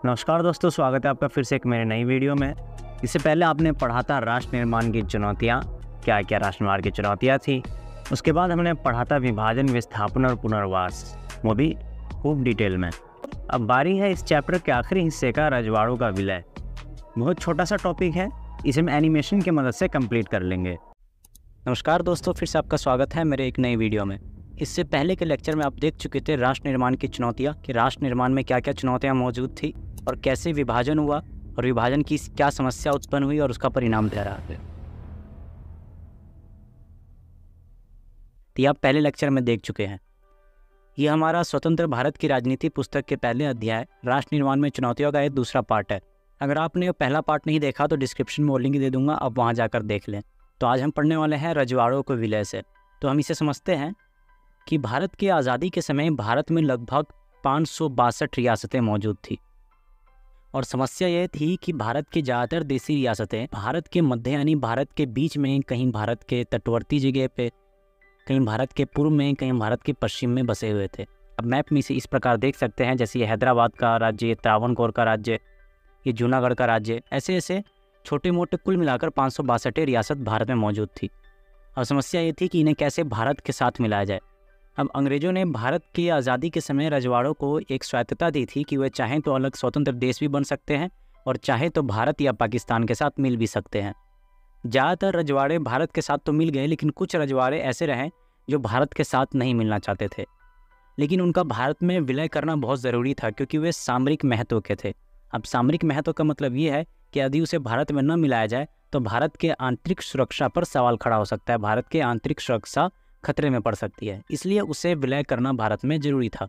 नमस्कार दोस्तों, स्वागत है आपका फिर से एक मेरे नई वीडियो में। इससे पहले आपने पढ़ा था राष्ट्र निर्माण की चुनौतियाँ, क्या क्या राष्ट्र निर्माण की चुनौतियाँ थी। उसके बाद हमने पढ़ा था विभाजन, विस्थापन और पुनर्वास, वो भी खूब डिटेल में। अब बारी है इस चैप्टर के आखिरी हिस्से का, रजवाड़ों का विलय। बहुत छोटा सा टॉपिक है, इसे हम एनिमेशन की मदद से कंप्लीट कर लेंगे। नमस्कार दोस्तों, फिर से आपका स्वागत है मेरे एक नई वीडियो में। इससे पहले के लेक्चर में आप देख चुके थे राष्ट्र निर्माण की चुनौतियाँ, कि राष्ट्र निर्माण में क्या क्या चुनौतियाँ मौजूद थी और कैसे विभाजन हुआ और विभाजन की क्या समस्या उत्पन्न हुई और उसका परिणाम क्या रहा है। तो आप पहले लेक्चर में देख चुके हैं। ये हमारा स्वतंत्र भारत की राजनीति पुस्तक के पहले अध्याय राष्ट्र निर्माण में चुनौतियों का एक दूसरा पार्ट है। अगर आपने पहला पार्ट नहीं देखा तो डिस्क्रिप्शन में वो लिंक दे दूंगा, आप वहाँ जाकर देख लें। तो आज हम पढ़ने वाले हैं रजवाड़ों के विलय से। तो हम इसे समझते हैं कि भारत की आज़ादी के समय भारत में लगभग 562 रियासतें मौजूद थी और समस्या यह थी कि भारत की ज़्यादातर देसी रियासतें भारत के मध्य यानी भारत के बीच में, कहीं भारत के तटवर्ती जगह पे, कहीं भारत के पूर्व में, कहीं भारत के पश्चिम में बसे हुए थे। अब मैप में इसे इस प्रकार देख सकते हैं, जैसे ये हैदराबाद का राज्य, त्रावणकोर का राज्य, ये जूनागढ़ का राज्य, ऐसे ऐसे छोटे मोटे कुल मिलाकर 562 रियासत भारत में मौजूद थी। अब समस्या ये थी कि इन्हें कैसे भारत के साथ मिलाया जाए। अब अंग्रेज़ों ने भारत की आज़ादी के समय रजवाड़ों को एक स्वायत्तता दी थी कि वे चाहें तो अलग स्वतंत्र देश भी बन सकते हैं और चाहे तो भारत या पाकिस्तान के साथ मिल भी सकते हैं। ज़्यादातर रजवाड़े भारत के साथ तो मिल गए, लेकिन कुछ रजवाड़े ऐसे रहे जो भारत के साथ नहीं मिलना चाहते थे। लेकिन उनका भारत में विलय करना बहुत ज़रूरी था, क्योंकि वे सामरिक महत्व के थे। अब सामरिक महत्व का मतलब ये है कि यदि उसे भारत में न मिलाया जाए तो भारत के आंतरिक सुरक्षा पर सवाल खड़ा हो सकता है, भारत के आंतरिक सुरक्षा खतरे में पड़ सकती है। इसलिए उसे विलय करना भारत में जरूरी था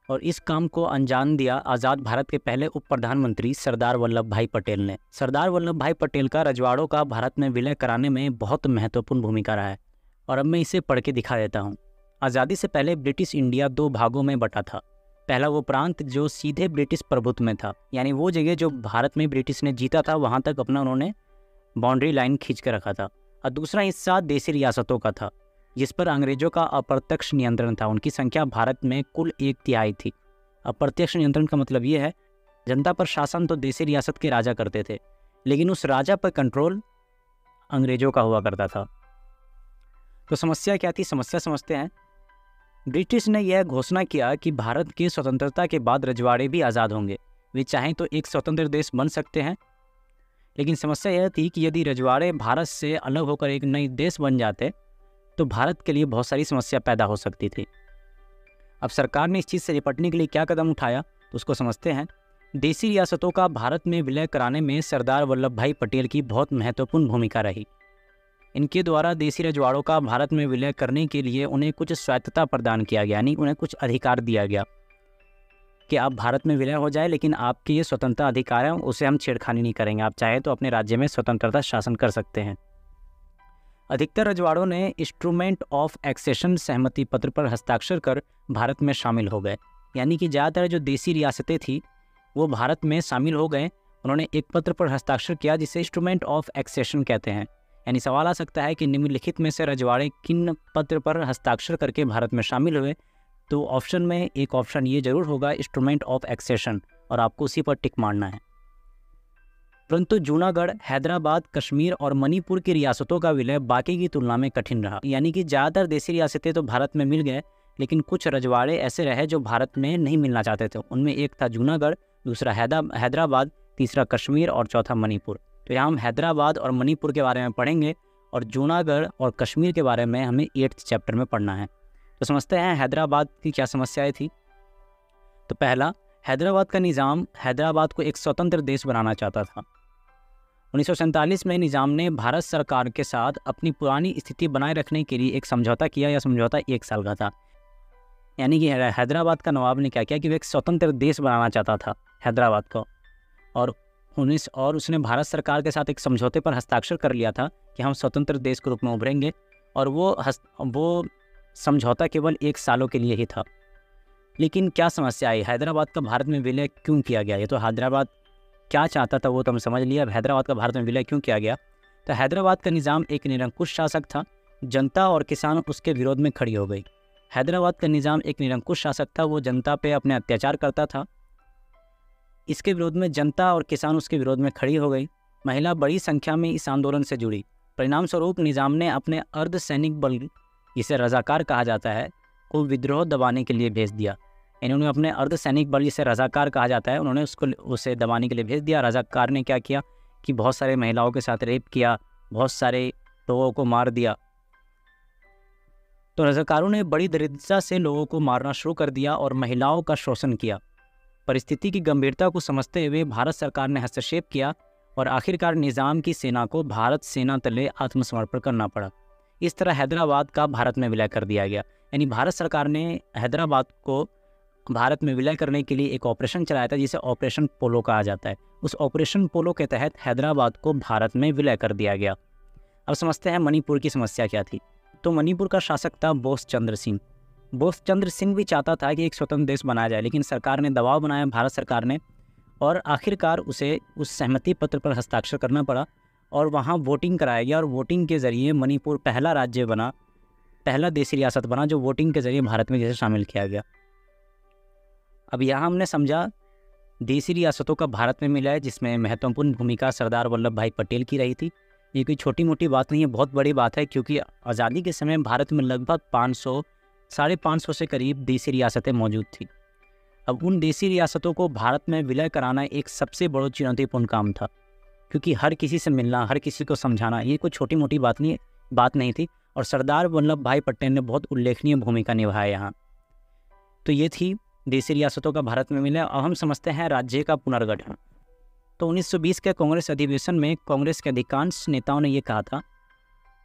और इस काम को अंजाम दिया आज़ाद भारत के पहले उप प्रधानमंत्री सरदार वल्लभ भाई पटेल ने। सरदार वल्लभ भाई पटेल का रजवाड़ों का भारत में विलय कराने में बहुत महत्वपूर्ण भूमिका रहा है और अब मैं इसे पढ़ के दिखा देता हूँ। आज़ादी से पहले ब्रिटिश इंडिया 2 भागों में बटा था। पहला वो प्रांत जो सीधे ब्रिटिश प्रभुत्व में था, यानी वो जगह जो भारत में ब्रिटिश ने जीता था वहाँ तक अपना उन्होंने बाउंड्री लाइन खींच कर रखा था। और दूसरा हिस्सा देसी रियासतों का था, जिस पर अंग्रेजों का अप्रत्यक्ष नियंत्रण था। उनकी संख्या भारत में कुल 1/3 थी। अप्रत्यक्ष नियंत्रण का मतलब ये है, जनता पर शासन तो देसी रियासत के राजा करते थे, लेकिन उस राजा पर कंट्रोल अंग्रेजों का हुआ करता था। तो समस्या क्या थी, समस्या समझते हैं। ब्रिटिश ने यह घोषणा किया कि भारत की स्वतंत्रता के बाद रजवाड़े भी आज़ाद होंगे, वे चाहें तो एक स्वतंत्र देश बन सकते हैं। लेकिन समस्या यह थी कि यदि रजवाड़े भारत से अलग होकर एक नई देश बन जाते तो भारत के लिए बहुत सारी समस्या पैदा हो सकती थी। अब सरकार ने इस चीज़ से निपटने के लिए क्या कदम उठाया, तो उसको समझते हैं। देसी रियासतों का भारत में विलय कराने में सरदार वल्लभ भाई पटेल की बहुत महत्वपूर्ण भूमिका रही। इनके द्वारा देसी रजवाड़ों का भारत में विलय करने के लिए उन्हें कुछ स्वायत्तता प्रदान किया गया, यानी उन्हें कुछ अधिकार दिया गया कि आप भारत में विलय हो जाए, लेकिन आपके ये स्वतंत्रता अधिकार है, उसे हम छेड़खानी नहीं करेंगे। आप चाहे तो अपने राज्य में स्वतंत्रता शासन कर सकते हैं। अधिकतर रजवाड़ों ने इंस्ट्रूमेंट ऑफ एक्सेशन सहमति पत्र पर हस्ताक्षर कर भारत में शामिल हो गए, यानी कि ज़्यादातर जो देसी रियासतें थी वो भारत में शामिल हो गए। उन्होंने एक पत्र पर हस्ताक्षर किया जिसे इंस्ट्रूमेंट ऑफ एक्सेशन कहते हैं। यानी सवाल आ सकता है कि निम्नलिखित में से रजवाड़े किन पत्र पर हस्ताक्षर करके भारत में शामिल हुए, तो ऑप्शन में एक ऑप्शन ये जरूर होगा, इंस्ट्रूमेंट ऑफ एक्सेशन, और आपको उसी पर टिक मारना है। परंतु जूनागढ़, हैदराबाद, कश्मीर और मणिपुर की रियासतों का विलय बाकी की तुलना में कठिन रहा। यानी कि ज़्यादातर देसी रियासतें तो भारत में मिल गए, लेकिन कुछ रजवाड़े ऐसे रहे जो भारत में नहीं मिलना चाहते थे। उनमें एक था जूनागढ़, दूसरा हैदराबाद, तीसरा कश्मीर और चौथा मणिपुर। तो यहाँ हम हैदराबाद और मणिपुर के बारे में पढ़ेंगे और जूनागढ़ और कश्मीर के बारे में हमें 8th चैप्टर में पढ़ना है। तो समझते हैं हैदराबाद की क्या समस्याएँ थी। तो पहला, हैदराबाद का निज़ाम हैदराबाद को एक स्वतंत्र देश बनाना चाहता था। 1947 में निज़ाम ने भारत सरकार के साथ अपनी पुरानी स्थिति बनाए रखने के लिए एक समझौता किया। यह समझौता 1 साल का था। यानी कि हैदराबाद का नवाब ने क्या किया कि वो एक स्वतंत्र देश बनाना चाहता था हैदराबाद को, और उसने भारत सरकार के साथ एक समझौते पर हस्ताक्षर कर लिया था कि हम स्वतंत्र देश के रूप में उभरेंगे। और वो समझौता केवल 1 सालों के लिए ही था। लेकिन क्या समस्या आई, हैदराबाद का भारत में विलय क्यों किया गया? ये तो हैदराबाद क्या चाहता था वो तो हम समझ लिया। अब हैदराबाद का भारत में विलय क्यों किया गया? तो हैदराबाद का निज़ाम एक निरंकुश शासक था, जनता और किसान उसके विरोध में खड़ी हो गई। हैदराबाद का निज़ाम एक निरंकुश शासक था, वो जनता पे अपने अत्याचार करता था इसके विरोध में जनता और किसान उसके विरोध में खड़ी हो गई। महिला बड़ी संख्या में इस आंदोलन से जुड़ी। परिणाम स्वरूप निज़ाम ने अपने अर्धसैनिक बल, जिसे रज़ाकार कहा जाता है, को विद्रोह दबाने के लिए भेज दिया। इन्होंने अपने अर्धसैनिक बल, जिसे रज़ाकार कहा जाता है, उन्होंने उसे दबाने के लिए भेज दिया। रज़ाकार ने क्या किया कि बहुत सारे महिलाओं के साथ रेप किया, बहुत सारे लोगों को मार दिया। तो रज़ाकारों ने बड़ी दरिद्रता से लोगों को मारना शुरू कर दिया और महिलाओं का शोषण किया। परिस्थिति की गंभीरता को समझते हुए भारत सरकार ने हस्तक्षेप किया और आखिरकार निज़ाम की सेना को भारत सेना तले आत्मसमर्पण करना पड़ा। इस तरह हैदराबाद का भारत में विलय कर दिया गया। यानी भारत सरकार ने हैदराबाद को भारत में विलय करने के लिए एक ऑपरेशन चलाया था, जिसे ऑपरेशन पोलो कहा जाता है। उस ऑपरेशन पोलो के तहत हैदराबाद को भारत में विलय कर दिया गया। अब समझते हैं मणिपुर की समस्या क्या थी। तो मणिपुर का शासक था बोस चंद्र सिंह। बोस चंद्र सिंह भी चाहता था कि एक स्वतंत्र देश बनाया जाए, लेकिन सरकार ने दबाव बनाया, भारत सरकार ने, और आखिरकार उसे उस सहमति पत्र पर हस्ताक्षर करना पड़ा और वहाँ वोटिंग कराया गया और वोटिंग के ज़रिए मणिपुर पहला राज्य बना, पहला देशी रियासत बना जो वोटिंग के ज़रिए भारत में जैसे शामिल किया गया। अब यहाँ हमने समझा देशी रियासतों का भारत में मिला है, जिसमें महत्वपूर्ण भूमिका सरदार वल्लभ भाई पटेल की रही थी। ये कोई छोटी मोटी बात नहीं है, बहुत बड़ी बात है, क्योंकि आज़ादी के समय भारत में लगभग 500 से करीब देशी रियासतें मौजूद थी। अब उन देशी रियासतों को भारत में विलय कराना एक सबसे बड़ा चुनौतीपूर्ण काम था, क्योंकि हर किसी से मिलना, हर किसी को समझाना, ये कोई छोटी मोटी बात नहीं थी। और सरदार वल्लभ भाई पटेल ने बहुत उल्लेखनीय भूमिका निभाई यहाँ। तो ये थी देशी रियासतों का भारत में मिला। अब हम समझते हैं राज्य का पुनर्गठन। तो 1920 के कांग्रेस अधिवेशन में कांग्रेस के अधिकांश नेताओं ने ये कहा था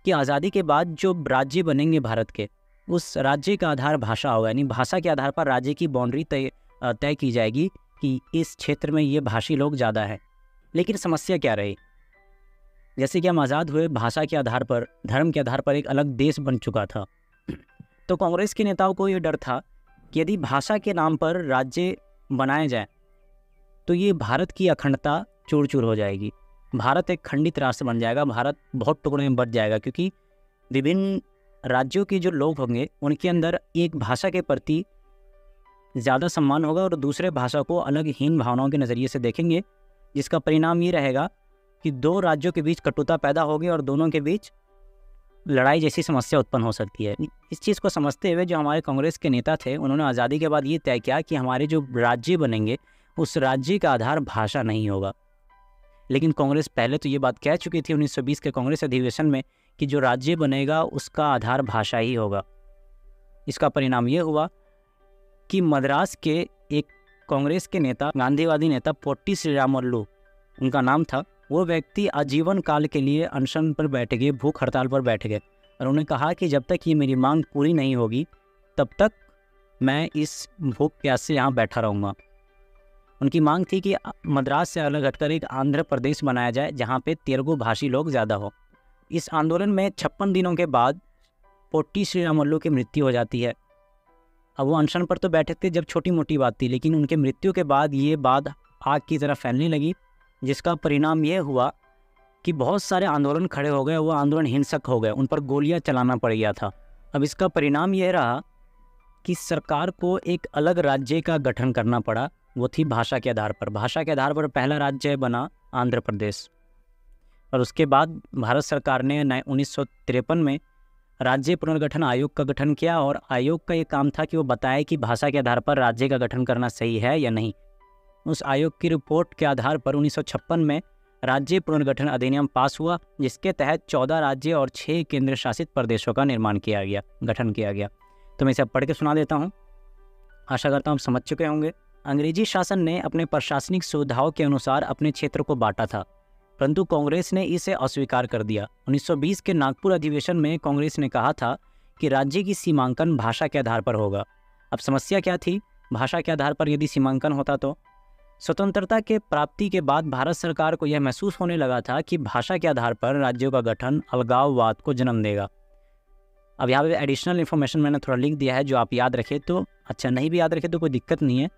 कि आज़ादी के बाद जो राज्य बनेंगे भारत के, उस राज्य का आधार भाषा होगा। यानी भाषा के आधार पर राज्य की बाउंड्री तय की जाएगी कि इस क्षेत्र में ये भाषी लोग ज़्यादा है। लेकिन समस्या क्या रही? जैसे कि हम आज़ाद हुए, भाषा के आधार पर, धर्म के आधार पर एक अलग देश बन चुका था। तो कांग्रेस के नेताओं को ये डर था कि यदि भाषा के नाम पर राज्य बनाया जाए तो ये भारत की अखंडता चूर चूर हो जाएगी। भारत एक खंडित राष्ट्र बन जाएगा, भारत बहुत टुकड़े में बट जाएगा, क्योंकि विभिन्न राज्यों के जो लोग होंगे उनके अंदर एक भाषा के प्रति ज़्यादा सम्मान होगा और दूसरे भाषा को अलग हीन भावनाओं के नज़रिए से देखेंगे, जिसका परिणाम ये रहेगा कि दो राज्यों के बीच कटुता पैदा होगी और दोनों के बीच लड़ाई जैसी समस्या उत्पन्न हो सकती है। इस चीज़ को समझते हुए जो हमारे कांग्रेस के नेता थे, उन्होंने आज़ादी के बाद ये तय किया कि हमारे जो राज्य बनेंगे उस राज्य का आधार भाषा नहीं होगा। लेकिन कांग्रेस पहले तो ये बात कह चुकी थी 1920 के कांग्रेस अधिवेशन में कि जो राज्य बनेगा उसका आधार भाषा ही होगा। इसका परिणाम ये हुआ कि मद्रास के एक कांग्रेस के नेता, गांधीवादी नेता पोट्टी श्रीरामुलु उनका नाम था, वो व्यक्ति आजीवन काल के लिए अनशन पर बैठ गए, भूख हड़ताल पर बैठ गए और उन्होंने कहा कि जब तक ये मेरी मांग पूरी नहीं होगी तब तक मैं इस भूख प्यास से यहाँ बैठा रहूँगा। उनकी मांग थी कि मद्रास से अलग हटकर एक आंध्र प्रदेश बनाया जाए जहाँ पे तेलुगु भाषी लोग ज़्यादा हो। इस आंदोलन में 56 दिनों के बाद पोट्टी श्रीरामुलु की मृत्यु हो जाती है। अब वो अनशन पर तो बैठे थे जब छोटी मोटी बात थी, लेकिन उनके मृत्यु के बाद ये बात आग की तरह फैलने लगी, जिसका परिणाम ये हुआ कि बहुत सारे आंदोलन खड़े हो गए। वो आंदोलन हिंसक हो गए, उन पर गोलियां चलाना पड़ गया था। अब इसका परिणाम ये रहा कि सरकार को एक अलग राज्य का गठन करना पड़ा, वो थी भाषा के आधार पर। भाषा के आधार पर पहला राज्य बना आंध्र प्रदेश। और उसके बाद भारत सरकार ने 1953 में राज्य पुनर्गठन आयोग का गठन किया और आयोग का ये काम था कि वो बताए कि भाषा के आधार पर राज्य का गठन करना सही है या नहीं। उस आयोग की रिपोर्ट के आधार पर 1956 में राज्य पुनर्गठन अधिनियम पास हुआ, जिसके तहत 14 राज्य और 6 केंद्र शासित प्रदेशों का निर्माण किया गया, गठन किया गया। तो मैं इसे पढ़ के सुना देता हूँ, आशा करता हूँ आप समझ चुके होंगे। अंग्रेजी शासन ने अपने प्रशासनिक सुविधाओं के अनुसार अपने क्षेत्र को बांटा था, परंतु कांग्रेस ने इसे अस्वीकार कर दिया। 1920 के नागपुर अधिवेशन में कांग्रेस ने कहा था कि राज्य की सीमांकन भाषा के आधार पर होगा। अब समस्या क्या थी? भाषा के आधार पर यदि सीमांकन होता तो स्वतंत्रता के प्राप्ति के बाद भारत सरकार को यह महसूस होने लगा था कि भाषा के आधार पर राज्यों का गठन अलगाववाद को जन्म देगा। अब यहाँ पे एडिशनल इन्फॉर्मेशन मैंने थोड़ा लिख दिया है, जो आप याद रखें तो अच्छा, नहीं भी याद रखें तो कोई दिक्कत नहीं है,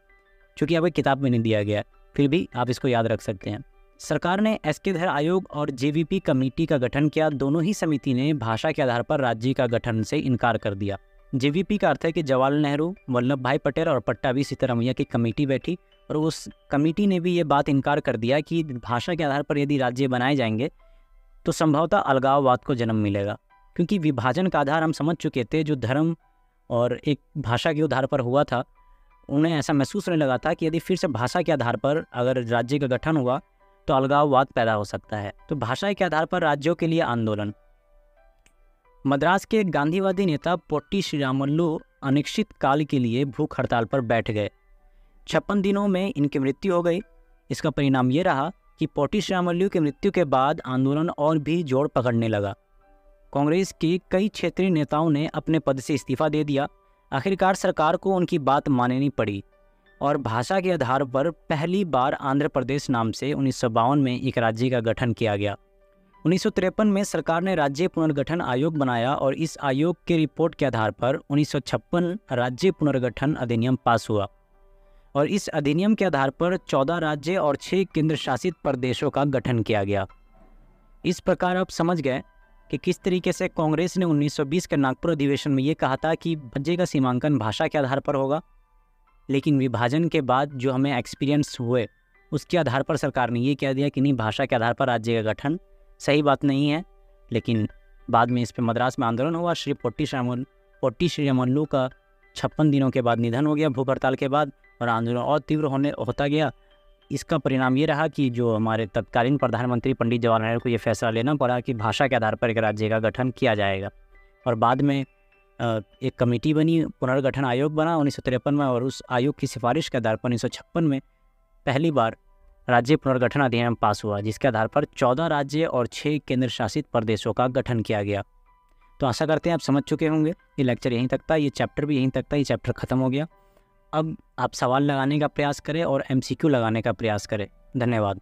क्योंकि आपकी किताब में नहीं दिया गया है, फिर भी आप इसको याद रख सकते हैं। सरकार ने एसके धर आयोग और जेवीपी कमेटी का गठन किया। दोनों ही समिति ने भाषा के आधार पर राज्य का गठन से इनकार कर दिया। जेवीपी का अर्थ है कि जवाहरलाल नेहरू, वल्लभ भाई पटेल और पट्टाभी सिद्धरामैया की कमेटी बैठी और उस कमेटी ने भी ये बात इनकार कर दिया कि भाषा के आधार पर यदि राज्य बनाए जाएंगे तो संभवतः अलगाववाद को जन्म मिलेगा, क्योंकि विभाजन का आधार हम समझ चुके थे जो धर्म और एक भाषा के आधार पर हुआ था। उन्हें ऐसा महसूस होने लगा था कि यदि फिर से भाषा के आधार पर अगर राज्य का गठन हुआ तो अलगाववाद पैदा हो सकता है। तो भाषा के आधार पर राज्यों के लिए आंदोलन। मद्रास के गांधीवादी नेता पोट्टी श्रीरामुलु अनिश्चित काल के लिए भूख हड़ताल पर बैठ गए। 56 दिनों में इनकी मृत्यु हो गई। इसका परिणाम ये रहा कि पोट्टी श्रीरामुलु की मृत्यु के बाद आंदोलन और भी जोर पकड़ने लगा। कांग्रेस के कई क्षेत्रीय नेताओं ने अपने पद से इस्तीफा दे दिया। आखिरकार सरकार को उनकी बात माननी पड़ी और भाषा के आधार पर पहली बार आंध्र प्रदेश नाम से 1952 में एक राज्य का गठन किया गया। 1953 में सरकार ने राज्य पुनर्गठन आयोग बनाया और इस आयोग की रिपोर्ट के आधार पर 1956 राज्य पुनर्गठन अधिनियम पास हुआ और इस अधिनियम के आधार पर 14 राज्य और 6 केंद्र शासित प्रदेशों का गठन किया गया। इस प्रकार आप समझ गए कि किस तरीके से कांग्रेस ने 1920 के नागपुर अधिवेशन में ये कहा था कि राज्य का सीमांकन भाषा के आधार पर होगा, लेकिन विभाजन के बाद जो हमें एक्सपीरियंस हुए उसके आधार पर सरकार ने ये कह दिया कि नहीं, भाषा के आधार पर राज्य का गठन सही बात नहीं है। लेकिन बाद में इस पर मद्रास में आंदोलन हुआ। श्री पोट्टी श्रीरामुलु का 56 दिनों के बाद निधन हो गया भूख हड़ताल के बाद, और आंदोलन और तीव्र होता गया। इसका परिणाम ये रहा कि जो हमारे तत्कालीन प्रधानमंत्री पंडित जवाहरलाल नेहरू को ये फैसला लेना पड़ा कि भाषा के आधार पर एक राज्य का गठन किया जाएगा। और बाद में एक कमेटी बनी, पुनर्गठन आयोग बना 1953 में, और उस आयोग की सिफारिश के आधार पर 1956 में पहली बार राज्य पुनर्गठन अधिनियम पास हुआ, जिसके आधार पर 14 राज्य और 6 केंद्र शासित प्रदेशों का गठन किया गया। तो आशा करते हैं आप समझ चुके होंगे। ये लेक्चर यहीं तक था, ये चैप्टर भी यहीं तक था, ये चैप्टर ख़त्म हो गया। अब आप सवाल लगाने का प्रयास करें और MCQ लगाने का प्रयास करें। धन्यवाद।